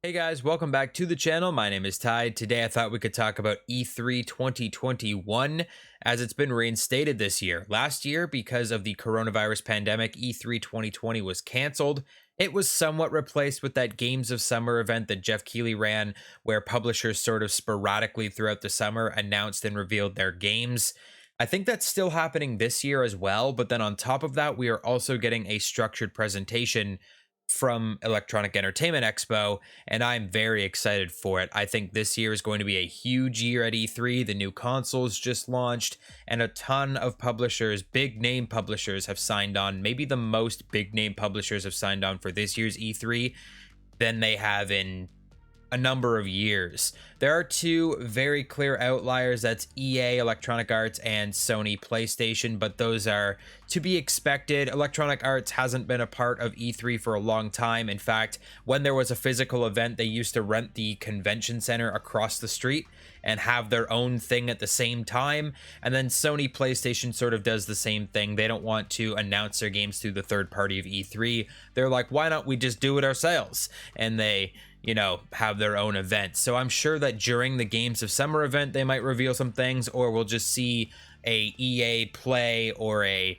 Hey guys, welcome back to the channel. My name is Ty. Today I thought we could talk about E3 2021 as it's been reinstated this year. Last year, because of the coronavirus pandemic, E3 2020 was canceled. It was somewhat replaced with that Games of Summer event that Jeff Keighley ran, where publishers sort of sporadically throughout the summer announced and revealed their games. I think that's still happening this year as well, but then on top of that, we are also getting a structured presentation from Electronic Entertainment Expo, and I'm very excited for it. I think this year is going to be a huge year at E3. The new consoles just launched, and a ton of publishers, big name publishers, have signed on. Maybe the most big name publishers have signed on for this year's E3 than they have in a number of years. There are two very clear outliers. That's EA, Electronic Arts, and Sony PlayStation, but those are to be expected. Electronic Arts hasn't been a part of E3 for a long time. In fact, when there was a physical event, they used to rent the convention center across the street and have their own thing at the same time. And then Sony PlayStation sort of does the same thing. They don't want to announce their games through the third party of E3. They're like, why not we just do it ourselves? And they have their own event. So I'm sure that during the Games of Summer event, they might reveal some things, or we'll just see a EA Play or a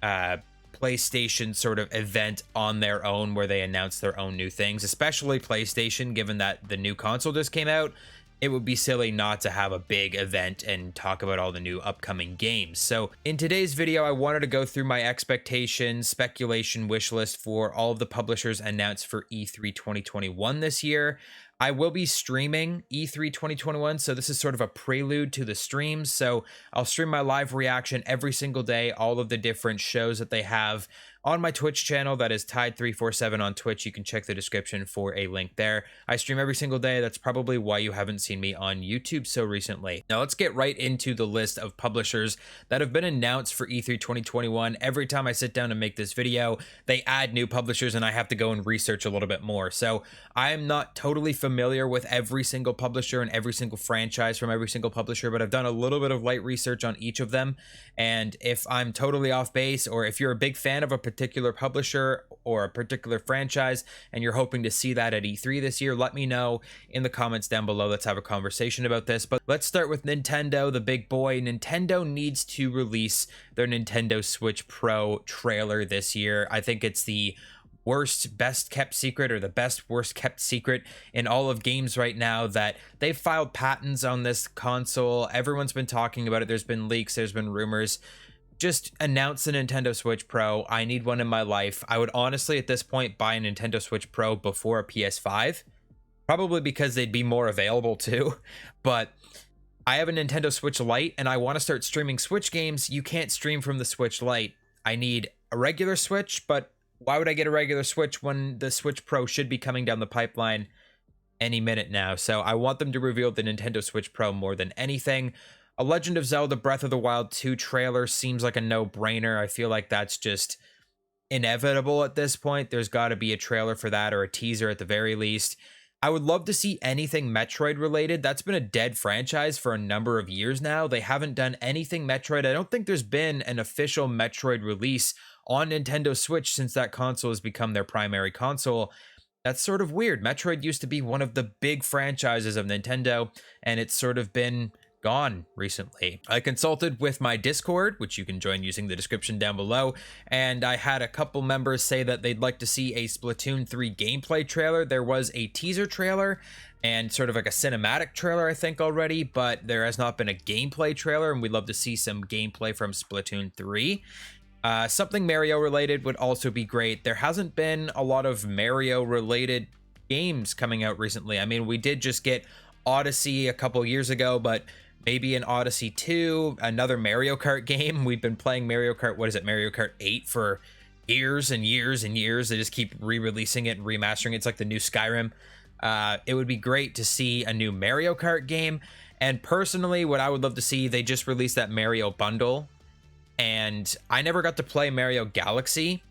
PlayStation sort of event on their own where they announce their own new things, especially PlayStation, given that the new console just came out. It would be silly not to have a big event and talk about all the new upcoming games. So in today's video, I wanted to go through my expectations, speculation, wish list for all of the publishers announced for E3 2021 this year. I will be streaming E3 2021, so this is sort of a prelude to the streams. So I'll stream my live reaction every single day, all of the different shows that they have on my Twitch channel. That is Tide347 on Twitch. You can check the description for a link there. I stream every single day. That's probably why you haven't seen me on YouTube so recently. Now let's get right into the list of publishers that have been announced for E3 2021. Every time I sit down to make this video, they add new publishers and I have to go and research a little bit more. So I'm not totally familiar with every single publisher and every single franchise from every single publisher, but I've done a little bit of light research on each of them. And if I'm totally off base, or if you're a big fan of a particular publisher or a particular franchise and you're hoping to see that at E3 this year, let me know in the comments down below. Let's have a conversation about this. But let's start with Nintendo, the big boy. Nintendo needs to release their Nintendo Switch Pro trailer this year. I think it's the best kept secret, or the best worst kept secret in all of games right now, that they've filed patents on this console. Everyone's been talking about it. There's been leaks, there's been rumors. Just announce the Nintendo Switch Pro. I need one in my life. I would honestly at this point buy a Nintendo Switch Pro before a PS5, probably because they'd be more available too. But I have a Nintendo Switch Lite and I want to start streaming Switch games. You can't stream from the Switch Lite. I need a regular Switch, but why would I get a regular Switch when the Switch Pro should be coming down the pipeline any minute now? So I want them to reveal the Nintendo Switch Pro more than anything. A Legend of Zelda Breath of the Wild 2 trailer seems like a no-brainer. I feel like that's just inevitable at this point. There's got to be a trailer for that, or a teaser at the very least. I would love to see anything Metroid related. That's been a dead franchise for a number of years now. They haven't done anything Metroid. I don't think there's been an official Metroid release on Nintendo Switch since that console has become their primary console. That's sort of weird. Metroid used to be one of the big franchises of Nintendo, and it's sort of been gone recently. I consulted with my Discord, which you can join using the description down below, and I had a couple members say that they'd like to see a Splatoon 3 gameplay trailer. There was a teaser trailer and sort of like a cinematic trailer, I think, already, but there has not been a gameplay trailer, and we'd love to see some gameplay from Splatoon 3. Something Mario related would also be great. There hasn't been a lot of Mario related games coming out recently. I mean, we did just get Odyssey a couple years ago, but maybe an Odyssey 2, another Mario Kart game. We've been playing Mario Kart, what is it, Mario Kart 8 for years and years and years. They just keep re-releasing it and remastering it. It's like the new Skyrim. It would be great to see a new Mario Kart game. And personally, what I would love to see, they just released that Mario bundle, and I never got to play Mario Galaxy.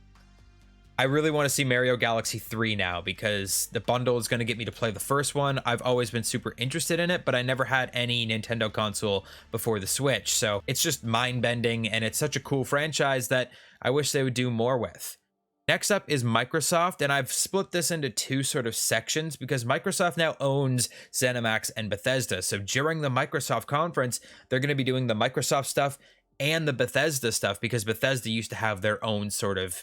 I really want to see Mario Galaxy 3 now, because the bundle is going to get me to play the first one. I've always been super interested in it, but I never had any Nintendo console before the Switch. So it's just mind-bending, and it's such a cool franchise that I wish they would do more with. Next up is Microsoft, and I've split this into two sort of sections because Microsoft now owns ZeniMax and Bethesda. So during the Microsoft conference, they're going to be doing the Microsoft stuff and the Bethesda stuff because Bethesda used to have their own sort of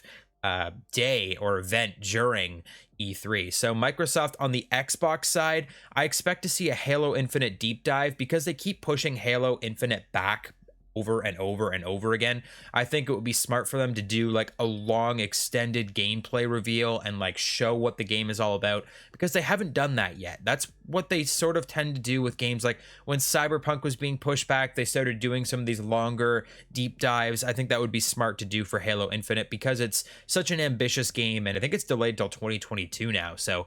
day or event during E3. So Microsoft on the Xbox side, I expect to see a Halo Infinite deep dive because they keep pushing Halo Infinite back over and over and over again. I think it would be smart for them to do like a long extended gameplay reveal and like show what the game is all about because they haven't done that yet. That's what they sort of tend to do with games. Like when Cyberpunk was being pushed back, they started doing some of these longer deep dives. I think that would be smart to do for Halo Infinite because it's such an ambitious game, and I think it's delayed till 2022 now. So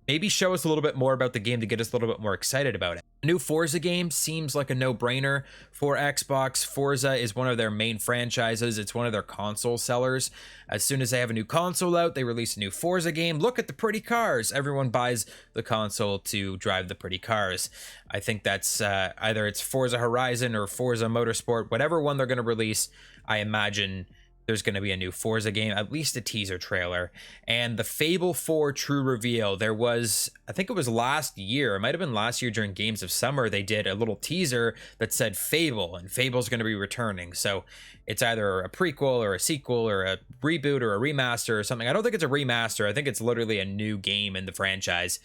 maybe show us a little bit more about the game to get us a little bit more excited about it. A new Forza game seems like a no-brainer for Xbox. Forza is one of their main franchises. It's one of their console sellers. As soon as they have a new console out, they release a new Forza game. Look at the pretty cars. Everyone buys the console to drive the pretty cars. I think that's either it's Forza Horizon or Forza Motorsport, whatever one they're going to release. I imagine there's going to be a new Forza game, at least a teaser trailer. And the Fable 4 true reveal, there was, I think it was last year, it might have been last year during Games of Summer, they did a little teaser that said Fable, and Fable's going to be returning. So it's either a prequel or a sequel or a reboot or a remaster or something. I don't think it's a remaster. I think it's literally a new game in the franchise.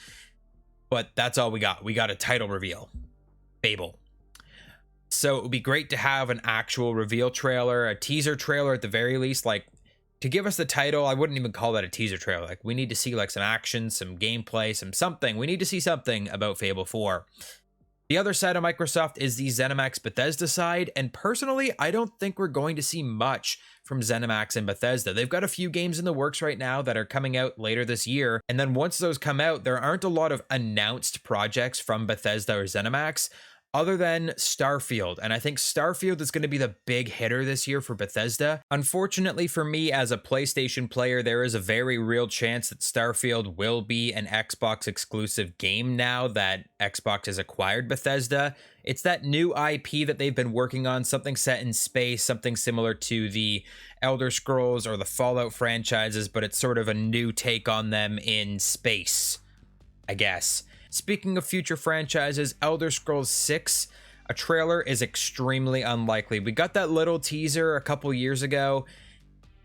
But that's all we got. We got a title reveal. Fable. So it would be great to have an actual reveal trailer, a teaser trailer at the very least. Like, to give us the title, I wouldn't even call that a teaser trailer. Like, we need to see like some action, some gameplay, some something. We need to see something about Fable 4. The other side of Microsoft is the ZeniMax Bethesda side, and personally, I don't think we're going to see much from ZeniMax and Bethesda. They've got a few games in the works right now that are coming out later this year, and then once those come out, there aren't a lot of announced projects from Bethesda or ZeniMax other than Starfield, and I think Starfield is going to be the big hitter this year for Bethesda. Unfortunately for me as a PlayStation player, there is a very real chance that Starfield will be an Xbox exclusive game now that Xbox has acquired Bethesda. It's that new IP that they've been working on, something set in space, something similar to the Elder Scrolls or the Fallout franchises, but it's sort of a new take on them in space, I guess. Speaking of future franchises, Elder Scrolls 6, a trailer is extremely unlikely. We got that little teaser a couple years ago,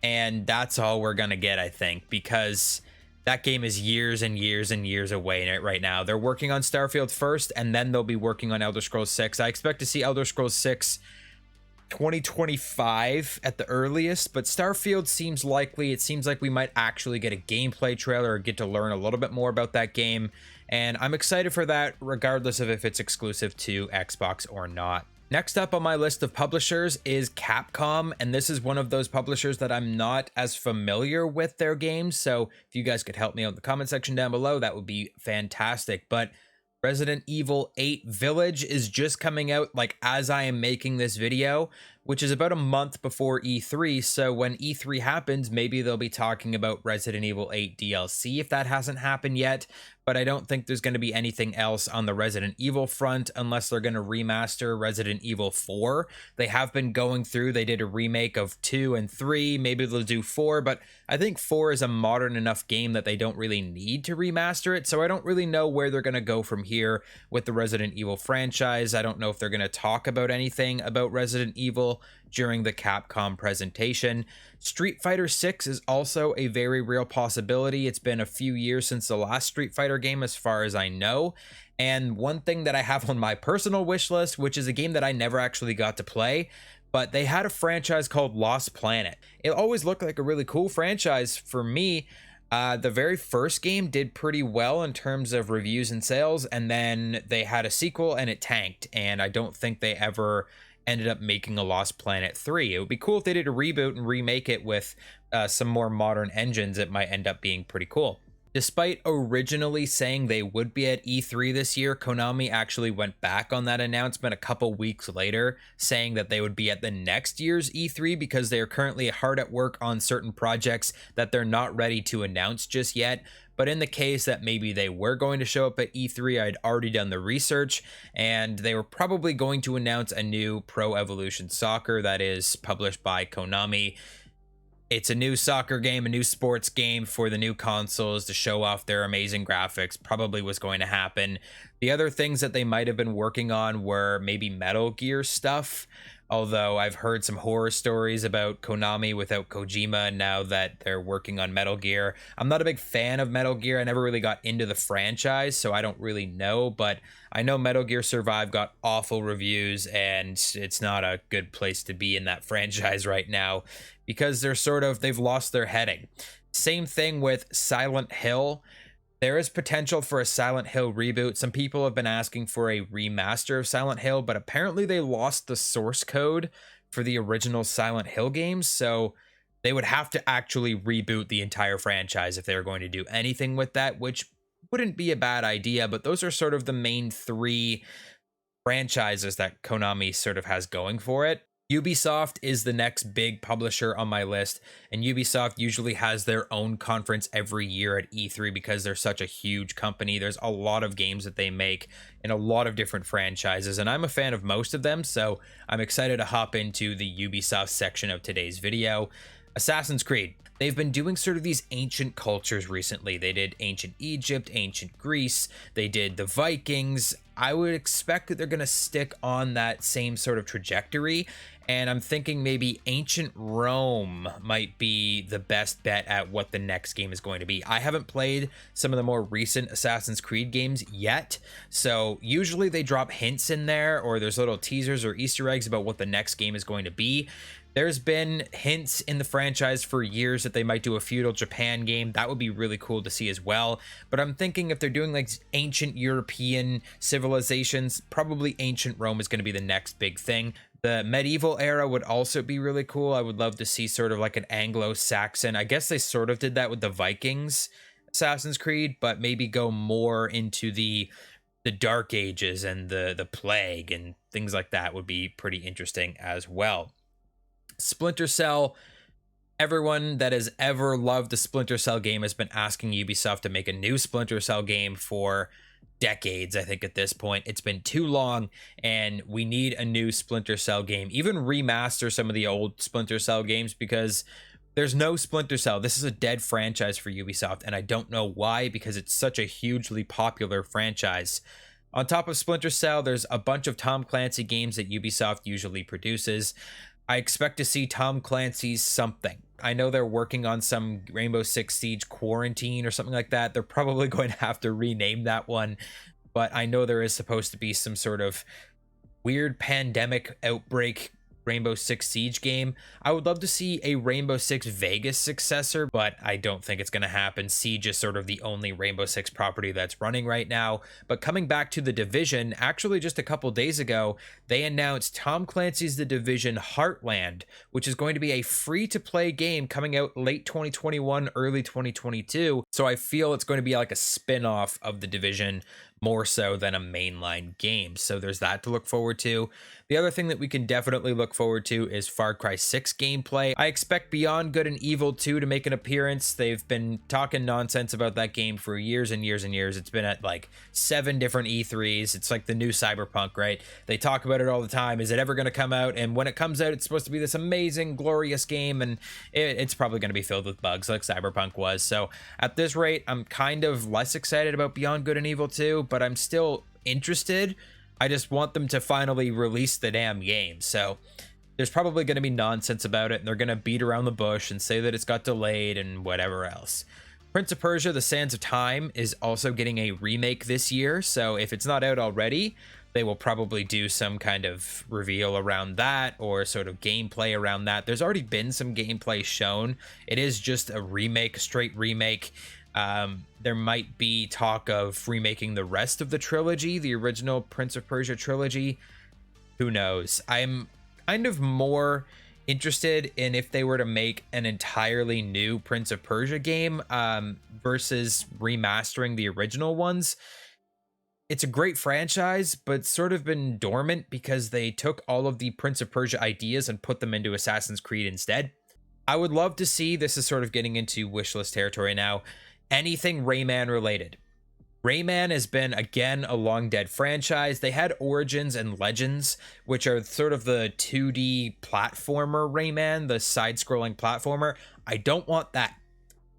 and that's all we're going to get, I think, because that game is years and years and years away right now. They're working on Starfield first, and then they'll be working on Elder Scrolls 6. I expect to see Elder Scrolls 6 2025 at the earliest, but Starfield seems likely. It seems like we might actually get a gameplay trailer or get to learn a little bit more about that game, and I'm excited for that regardless of if it's exclusive to Xbox or not. Next up on my list of publishers is Capcom, and this is one of those publishers that I'm not as familiar with their games, so if you guys could help me out in the comment section down below, that would be fantastic. But Resident Evil 8 Village is just coming out like as I am making this video, which is about a month before E3. So when E3 happens, maybe they'll be talking about Resident Evil 8 DLC if that hasn't happened yet. But I don't think there's going to be anything else on the Resident Evil front unless they're going to remaster Resident Evil 4. They have been going through, they did a remake of 2 and 3, maybe they'll do 4, but I think 4 is a modern enough game that they don't really need to remaster it, so I don't really know where they're going to go from here with the Resident Evil franchise. I don't know if they're going to talk about anything about Resident Evil during the Capcom presentation. Street Fighter 6 is also a very real possibility. It's been a few years since the last Street Fighter game as far as I know, and one thing that I have on my personal wish list, which is a game that I never actually got to play, but they had a franchise called Lost Planet. It always looked like a really cool franchise for me. The very first game did pretty well in terms of reviews and sales, and then they had a sequel and it tanked, and I don't think they ever ended up making a Lost Planet 3. It would be cool if they did a reboot and remake it with some more modern engines. It might end up being pretty cool. Despite originally saying they would be at E3 this year, Konami actually went back on that announcement a couple weeks later, saying that they would be at the next year's E3 because they are currently hard at work on certain projects that they're not ready to announce just yet. But in the case that maybe they were going to show up at E3, I'd already done the research, and they were probably going to announce a new Pro Evolution Soccer that is published by Konami. It's a new soccer game, a new sports game for the new consoles to show off their amazing graphics. Probably was going to happen. The other things that they might have been working on were maybe Metal Gear stuff. Although I've heard some horror stories about Konami without Kojima now that they're working on Metal Gear. I'm not a big fan of Metal Gear. I never really got into the franchise, so I don't really know. But I know Metal Gear Survive got awful reviews, and it's not a good place to be in that franchise right now because they've lost their heading. Same thing with Silent Hill. There is potential for a Silent Hill reboot. Some people have been asking for a remaster of Silent Hill, but apparently they lost the source code for the original Silent Hill games, so they would have to actually reboot the entire franchise if they were going to do anything with that, which wouldn't be a bad idea, but those are sort of the main three franchises that Konami sort of has going for it. Ubisoft is the next big publisher on my list, and Ubisoft usually has their own conference every year at E3 because they're such a huge company. There's a lot of games that they make in a lot of different franchises, and I'm a fan of most of them, so I'm excited to hop into the Ubisoft section of today's video. Assassin's Creed. They've been doing sort of these ancient cultures recently. They did ancient Egypt, ancient Greece, they did the Vikings. I would expect that they're going to stick on that same sort of trajectory, and I'm thinking maybe ancient Rome might be the best bet at what the next game is going to be. I haven't played some of the more recent Assassin's Creed games yet, so usually they drop hints in there, or there's little teasers or Easter eggs about what the next game is going to be. There's been hints in the franchise for years that they might do a feudal Japan game. That would be really cool to see as well. But I'm thinking if they're doing like ancient European civilizations, probably ancient Rome is going to be the next big thing. The medieval era would also be really cool. I would love to see sort of like an Anglo-Saxon. I guess they sort of did that with the Vikings Assassin's Creed, but maybe go more into the Dark Ages and the plague and things like that would be pretty interesting as well. Splinter Cell. Everyone that has ever loved the Splinter Cell game has been asking Ubisoft to make a new Splinter Cell game for decades. I think at this point it's been too long, and we need a new Splinter Cell game. Even remaster some of the old Splinter Cell games, because there's no Splinter Cell. This is a dead franchise for Ubisoft, and I don't know why, because it's such a hugely popular franchise. On top of Splinter Cell, there's a bunch of Tom Clancy games that Ubisoft usually produces. I expect to see Tom Clancy's something. I know they're working on some Rainbow Six Siege Quarantine or something like that. They're probably going to have to rename that one, but I know there is supposed to be some sort of weird pandemic outbreak Rainbow Six Siege game. I would love to see a Rainbow Six Vegas successor, but I don't think it's going to happen. Siege is sort of the only Rainbow Six property that's running right now. But coming back to The Division, actually just a couple days ago, they announced Tom Clancy's The Division Heartland, which is going to be a free-to-play game coming out late 2021, early 2022. So I feel it's going to be like a spin-off of The Division, more so than a mainline game. So there's that to look forward to. The other thing that we can definitely look forward to is Far Cry 6 gameplay. I expect Beyond Good and Evil 2 to make an appearance. They've been talking nonsense about that game for years and years and years. It's been at like 7 different E3s. It's like the new Cyberpunk, right? They talk about it all the time. Is it ever going to come out? And when it comes out, it's supposed to be this amazing, glorious game, and it's probably going to be filled with bugs like Cyberpunk was. So at this rate, I'm kind of less excited about Beyond Good and Evil 2, but I'm still interested. I just want them to finally release the damn game. So there's probably going to be nonsense about it, and they're going to beat around the bush and say that it's got delayed and whatever else. Prince of Persia: The Sands of Time is also getting a remake this year, so if it's not out already, they will probably do some kind of reveal around that or sort of gameplay around that. There's already been some gameplay shown. It is just a remake, a straight remake. There might be talk of remaking the rest of the trilogy, the original Prince of Persia trilogy. Who knows? I'm kind of more interested in if they were to make an entirely new Prince of Persia game versus remastering the original ones. It's a great franchise, but sort of been dormant because they took all of the Prince of Persia ideas and put them into Assassin's Creed instead. I would love to see, this is sort of getting into wishlist territory now, anything Rayman related. Rayman has been, again, a long dead franchise. They had Origins and Legends, which are sort of the 2D platformer Rayman, the side-scrolling platformer. I don't want that.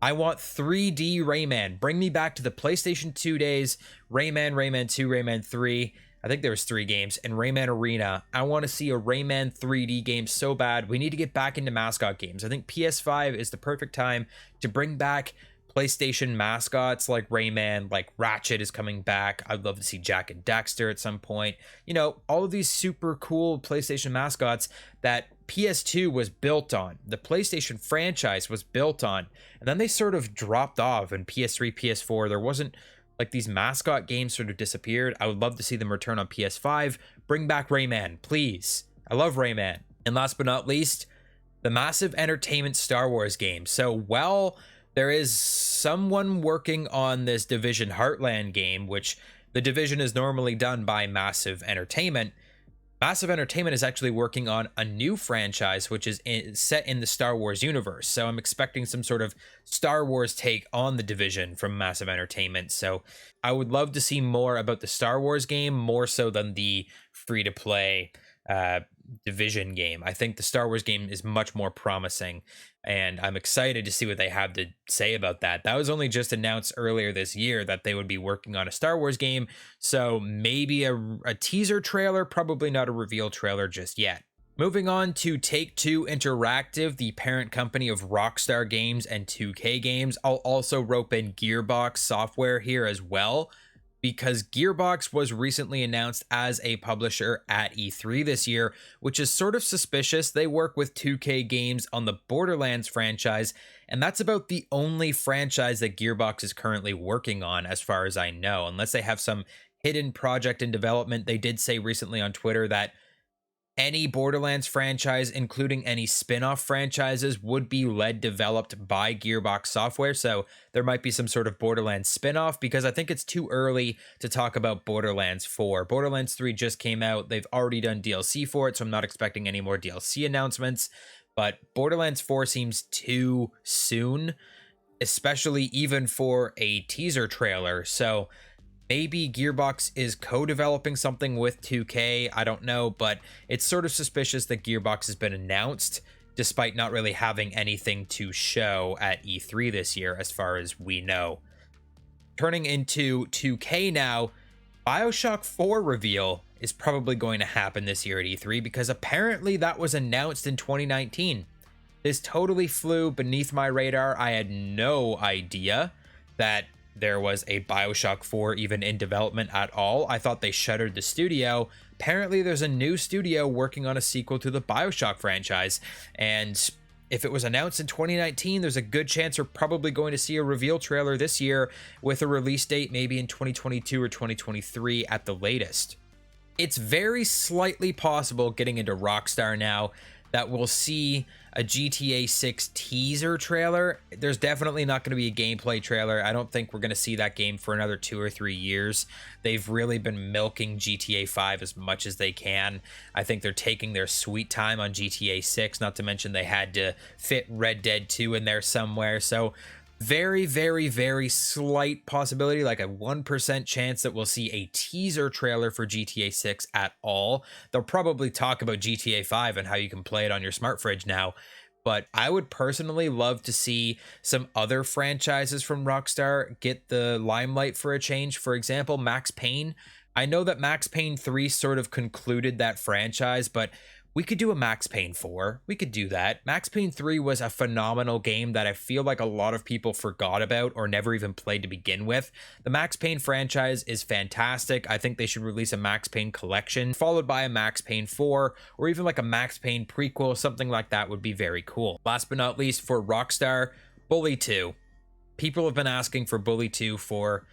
I want 3D Rayman. Bring me back to the PlayStation 2 days. Rayman, Rayman 2, Rayman 3. I think there was 3 games, and Rayman Arena. I want to see a Rayman 3D game so bad. We need to get back into mascot games. I think PS5 is the perfect time to bring back PlayStation mascots like Rayman, like Ratchet is coming back. I'd love to see Jack and Daxter at some point. You know, all of these super cool PlayStation mascots that PS2 was built on, the PlayStation franchise was built on, and then they sort of dropped off in PS3, PS4. There wasn't, like, these mascot games sort of disappeared. I would love to see them return on PS5. Bring back Rayman, please. I love Rayman. And last but not least, the Massive Entertainment Star Wars game. So, well, there is someone working on this Division Heartland game, which the Division is normally done by Massive Entertainment. Massive Entertainment is actually working on a new franchise, which is set in the Star Wars universe. So I'm expecting some sort of Star Wars take on the Division from Massive Entertainment. So I would love to see more about the Star Wars game, more so than the free-to-play Division game. I think the Star Wars game is much more promising, and I'm excited to see what they have to say about that. That was only just announced earlier this year that they would be working on a Star Wars game, so maybe a teaser trailer, probably not a reveal trailer just yet. Moving on to Take-Two Interactive, the parent company of Rockstar Games and 2K Games. I'll also rope in Gearbox Software here as well, because Gearbox was recently announced as a publisher at E3 this year, which is sort of suspicious. They work with 2K Games on the Borderlands franchise, and that's about the only franchise that Gearbox is currently working on, as far as I know, unless they have some hidden project in development. They did say recently on Twitter that any Borderlands franchise, including any spin-off franchises, would be developed by Gearbox Software, so there might be some sort of Borderlands spin-off, because I think it's too early to talk about Borderlands 4. Borderlands 3 just came out. They've already done DLC for it, so I'm not expecting any more DLC announcements, but Borderlands 4 seems too soon, especially even for a teaser trailer, so maybe Gearbox is co-developing something with 2K, I don't know, but it's sort of suspicious that Gearbox has been announced despite not really having anything to show at E3 this year, as far as we know. Turning into 2K now, BioShock 4 reveal is probably going to happen this year at E3, because apparently that was announced in 2019. This totally flew beneath my radar. I had no idea that there was a BioShock 4 even in development at all. I thought they shuttered the studio. Apparently there's a new studio working on a sequel to the BioShock franchise, and if it was announced in 2019, there's a good chance we're probably going to see a reveal trailer this year, with a release date maybe in 2022 or 2023 at the latest. It's very slightly possible, getting into Rockstar now, that we'll see a GTA 6 teaser trailer. There's definitely not going to be a gameplay trailer. I don't think we're going to see that game for another 2 or 3 years. They've really been milking GTA 5 as much as they can. I think they're taking their sweet time on GTA 6, not to mention they had to fit Red Dead 2 in there somewhere. So very, very, very slight possibility, like a 1% chance that we'll see a teaser trailer for GTA 6 at all. They'll probably talk about GTA 5 and how you can play it on your smart fridge now, but I would personally love to see some other franchises from Rockstar get the limelight for a change. For example, Max Payne. I know that Max Payne 3 sort of concluded that franchise, but we could do a Max Payne 4. We could do that. Max Payne 3 was a phenomenal game that I feel like a lot of people forgot about or never even played to begin with. The Max Payne franchise is fantastic. I think they should release a Max Payne collection, followed by a Max Payne 4, or even like a Max Payne prequel. Something like that would be very cool. Last but not least, for Rockstar, Bully 2. People have been asking for Bully 2 for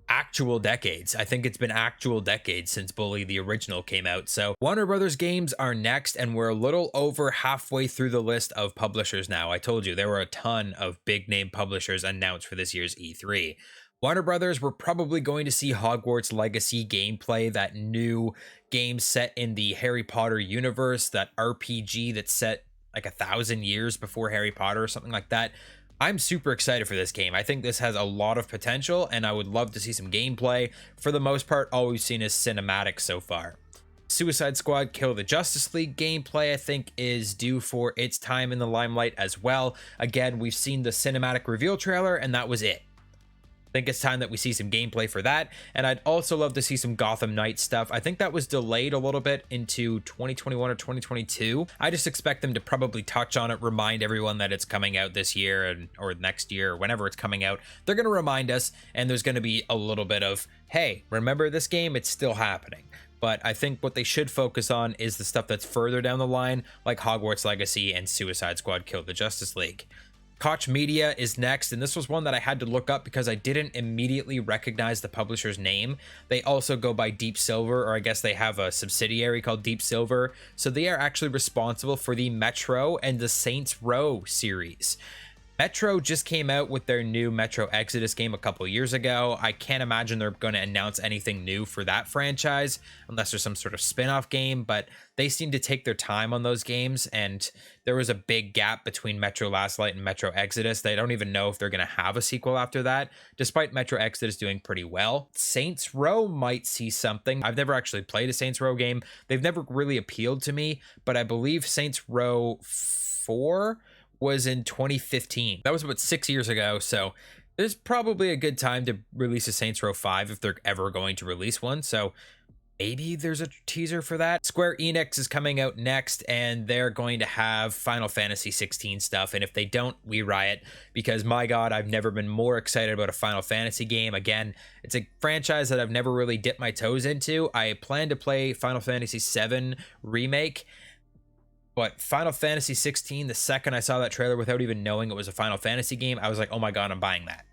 actual decades. I think it's been actual decades since Bully the original came out. So Warner Brothers games are next, and we're a little over halfway through the list of publishers now. I told you there were a ton of big name publishers announced for this year's E3. Warner Brothers, we're probably going to see Hogwarts Legacy gameplay, that new game set in the Harry Potter universe, that RPG that's set like 1,000 years before Harry Potter or something like that. I'm super excited for this game. I think this has a lot of potential, and I would love to see some gameplay. For the most part, all we've seen is cinematics so far. Suicide Squad Kill the Justice League gameplay, I think, is due for its time in the limelight as well. Again, we've seen the cinematic reveal trailer, and that was it. I think it's time that we see some gameplay for that. And I'd also love to see some Gotham Knights stuff. I think that was delayed a little bit into 2021 or 2022. I just expect them to probably touch on it, remind everyone that it's coming out this year or next year, or whenever it's coming out. They're going to remind us, and there's going to be a little bit of, hey, remember this game? It's still happening. But I think what they should focus on is the stuff that's further down the line, like Hogwarts Legacy and Suicide Squad Kill the Justice League. Koch Media is next, and this was one that I had to look up because I didn't immediately recognize the publisher's name. They also go by Deep Silver, or I guess they have a subsidiary called Deep Silver. So they are actually responsible for the Metro and the Saints Row series. Metro just came out with their new Metro Exodus game a couple years ago. I can't imagine they're going to announce anything new for that franchise unless there's some sort of spin-off game, but they seem to take their time on those games, and there was a big gap between Metro Last Light and Metro Exodus. They don't even know if they're going to have a sequel after that, despite Metro Exodus doing pretty well. Saints Row might see something. I've never actually played a Saints Row game. They've never really appealed to me, but I believe Saints Row 4 was in 2015. That was about 6 years ago, so there's probably a good time to release a Saints Row 5 if they're ever going to release one, so maybe there's a teaser for that. Square Enix is coming out next, and they're going to have Final Fantasy 16 stuff, and if they don't, we riot, because my god, I've never been more excited about a Final Fantasy game. Again, it's a franchise that I've never really dipped my toes into. I plan to play Final Fantasy 7 Remake, but Final Fantasy 16, the second I saw that trailer without even knowing it was a Final Fantasy game, I was like, oh my god, I'm buying that.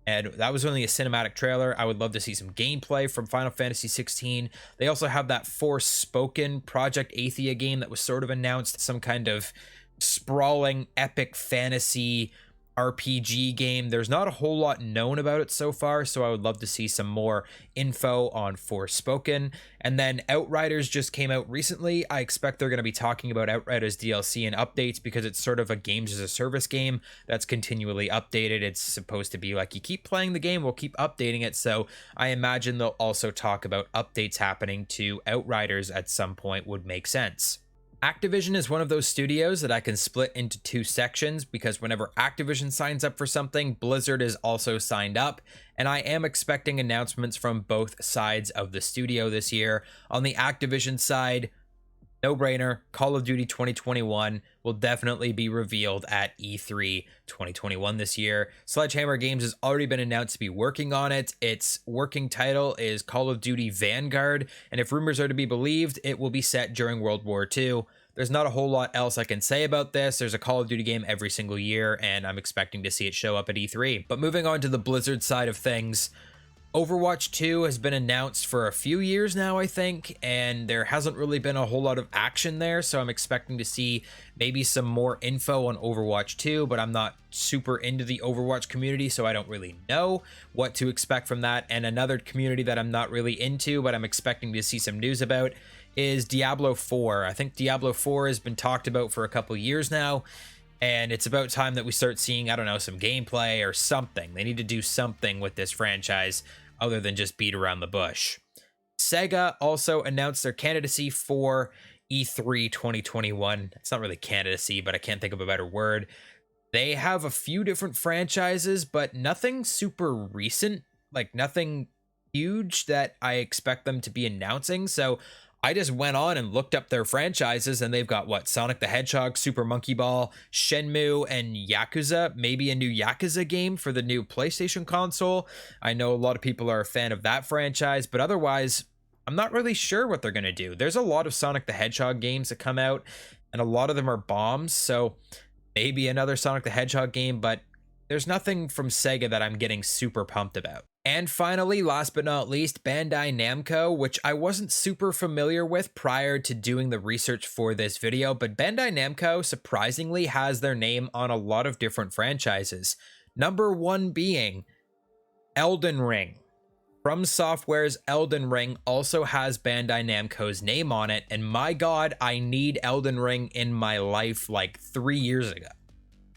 And that was only a cinematic trailer. I would love to see some gameplay from Final Fantasy 16. They also have that Forspoken Project Athia game that was sort of announced, some kind of sprawling epic fantasy RPG game. There's not a whole lot known about it so far, so I would love to see some more info on Forspoken. And then Outriders just came out recently. I expect they're going to be talking about Outriders DLC and updates because it's sort of a games as a service game that's continually updated. It's supposed to be like you keep playing the game, we'll keep updating it. So I imagine they'll also talk about updates happening to Outriders at some point. Would make sense. Activision is one of those studios that I can split into two sections, because whenever Activision signs up for something, Blizzard is also signed up, and I am expecting announcements from both sides of the studio this year. On the Activision side, no brainer, Call of Duty 2021 will definitely be revealed at E3 2021 this year. Sledgehammer Games has already been announced to be working on it. Its working title is Call of Duty Vanguard, and if rumors are to be believed, it will be set during World War II. There's not a whole lot else I can say about this. There's a Call of Duty game every single year, and I'm expecting to see it show up at E3. But moving on to the Blizzard side of things, Overwatch 2 has been announced for a few years now, I think, and there hasn't really been a whole lot of action there, so I'm expecting to see maybe some more info on Overwatch 2, but I'm not super into the Overwatch community, so I don't really know what to expect from that. And another community that I'm not really into, but I'm expecting to see some news about, is Diablo 4. I think Diablo 4 has been talked about for a couple years now, and it's about time that we start seeing, I don't know, some gameplay or something. They need to do something with this franchise other than just beat around the bush. Sega also announced their candidacy for E3 2021. It's not really candidacy, but I can't think of a better word. They have a few different franchises, but nothing super recent, like nothing huge that I expect them to be announcing. So I just went on and looked up their franchises, and they've got what? Sonic the Hedgehog, Super Monkey Ball, Shenmue, and Yakuza. Maybe a new Yakuza game for the new PlayStation console. I know a lot of people are a fan of that franchise, but otherwise, I'm not really sure what they're going to do. There's a lot of Sonic the Hedgehog games that come out, and a lot of them are bombs, so maybe another Sonic the Hedgehog game, but there's nothing from Sega that I'm getting super pumped about. And finally, last but not least, Bandai Namco, which I wasn't super familiar with prior to doing the research for this video, but Bandai Namco surprisingly has their name on a lot of different franchises. Number one being Elden Ring. From Software's Elden Ring also has Bandai Namco's name on it, and my god, I need Elden Ring in my life like 3 years ago.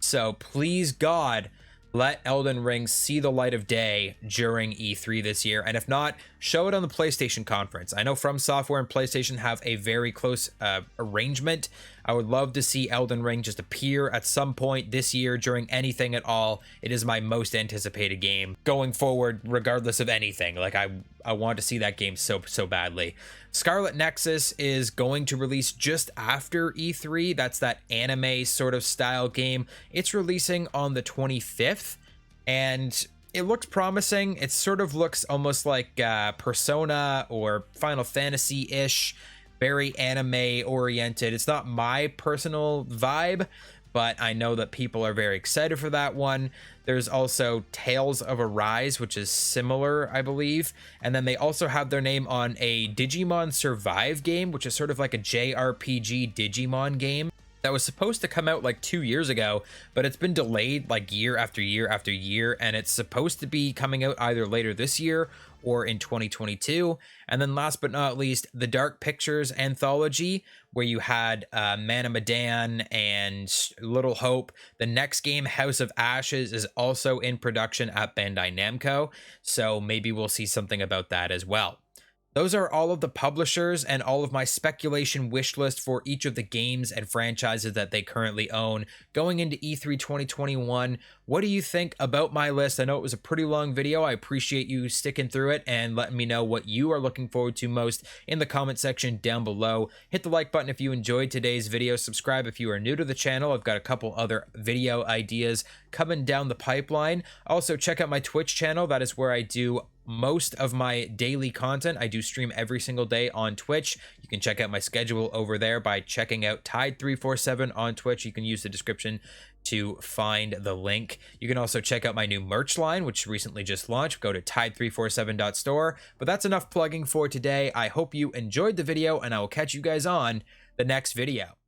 So please God, let Elden Ring see the light of day during E3 this year. And if not, show it on the PlayStation conference. I know From Software and PlayStation have a very close arrangement. I would love to see Elden Ring just appear at some point this year during anything at all. It is my most anticipated game going forward, regardless of anything. Like I want to see that game so badly. Scarlet Nexus is going to release just after E3. That's that anime sort of style game. It's releasing on the 25th, and it looks promising. It sort of looks almost like Persona or Final Fantasy-ish, very anime oriented. It's not my personal vibe, but I know that people are very excited for that one. There's also Tales of Arise, which is similar, I believe. And then they also have their name on a Digimon Survive game, which is sort of like a JRPG Digimon game that was supposed to come out like 2 years ago, but it's been delayed like year after year after year, and it's supposed to be coming out either later this year or in 2022. And then last but not least, the Dark Pictures anthology, where you had Man of Medan and Little Hope. The next game, House of Ashes, is also in production at Bandai Namco, so maybe we'll see something about that as well. Those are all of the publishers and all of my speculation wish list for each of the games and franchises that they currently own going into E3 2021. What do you think about my list? I know it was a pretty long video. I appreciate you sticking through it and letting me know what you are looking forward to most in the comment section down below. Hit the like button if you enjoyed today's video. Subscribe if you are new to the channel. I've got a couple other video ideas coming down the pipeline. Also, check out my Twitch channel. That is where I do most of my daily content. I do stream every single day on Twitch. You can check out my schedule over there by checking out Tide347 on Twitch. You can use the description to find the link. You can also check out my new merch line, which recently just launched. Go to tide347.store. But that's enough plugging for today. I hope you enjoyed the video, and I will catch you guys on the next video.